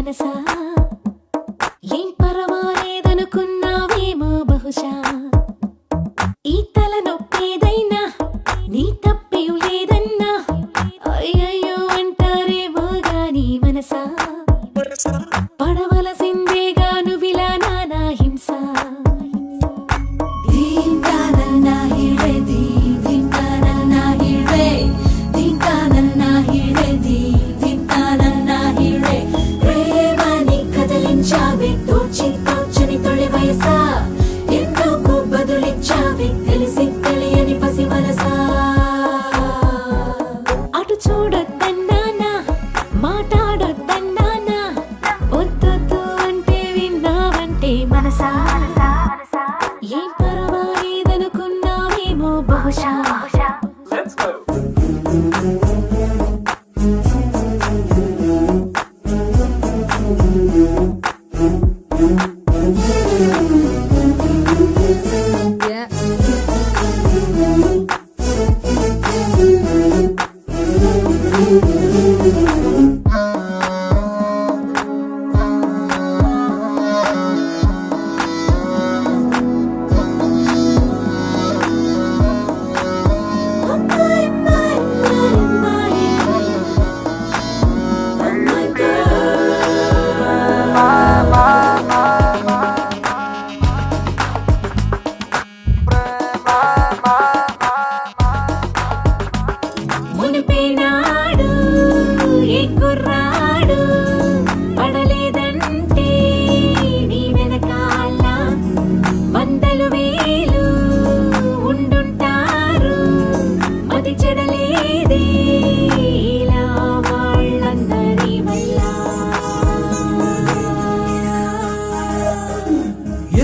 మనసా ఏం పరవాలేదనుకున్నావేమో బహుశా ఈ తలనొప్పేదైనా నీ తప్పేం లేదన్నా అయ్యయ్యో అంటారేమో గాని మనసా పడవలసిందేగా నువ్విలా నానా హింస అటు చూడొద్దన్నానా మాట్లాడొద్దన్నానా వద్దొద్దు అంటే విన్నావంటే మనసా ఏం పర్వాలేదనుకున్నావేమో బహుశా మునిపేనాడు ఏ కుర్రాడు పడలేదంటే నీ వెనకాల వందలు వేలు ఉండుంటారు మతి చెడలేదే ఇలా వాళ్ళందరి వల్ల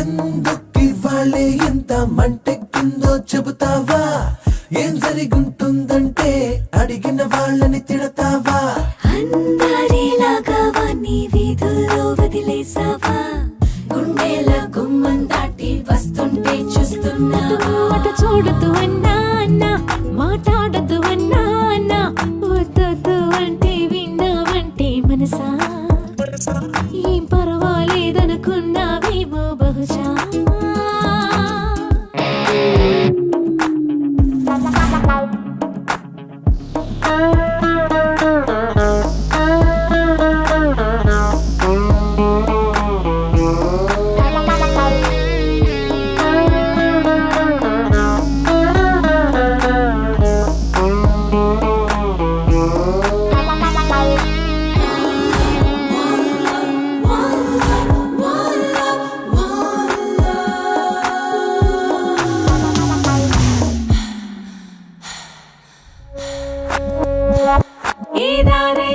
ఎందుకివ్వాలే ఎంత మంటెక్కిందో చెబుతావా ఏం జరిగుంటుందంటే అడిగిన వాళ్ళని తిడతావా అందరిలాగా నీ వీధుల్లో వదిలేసావా గుండెల గుమ్మం దాటి వస్తుంటే చూస్తున్నావా అటు చూడదు అన్నా అన్నా మాట్లాడదు అన్నా అన్నా వద్దొద్దు అంటే విన్నావంటే మనసా ఏం పర్వాలేదనుకున్నావేమో బహుశా ఏ దారైనా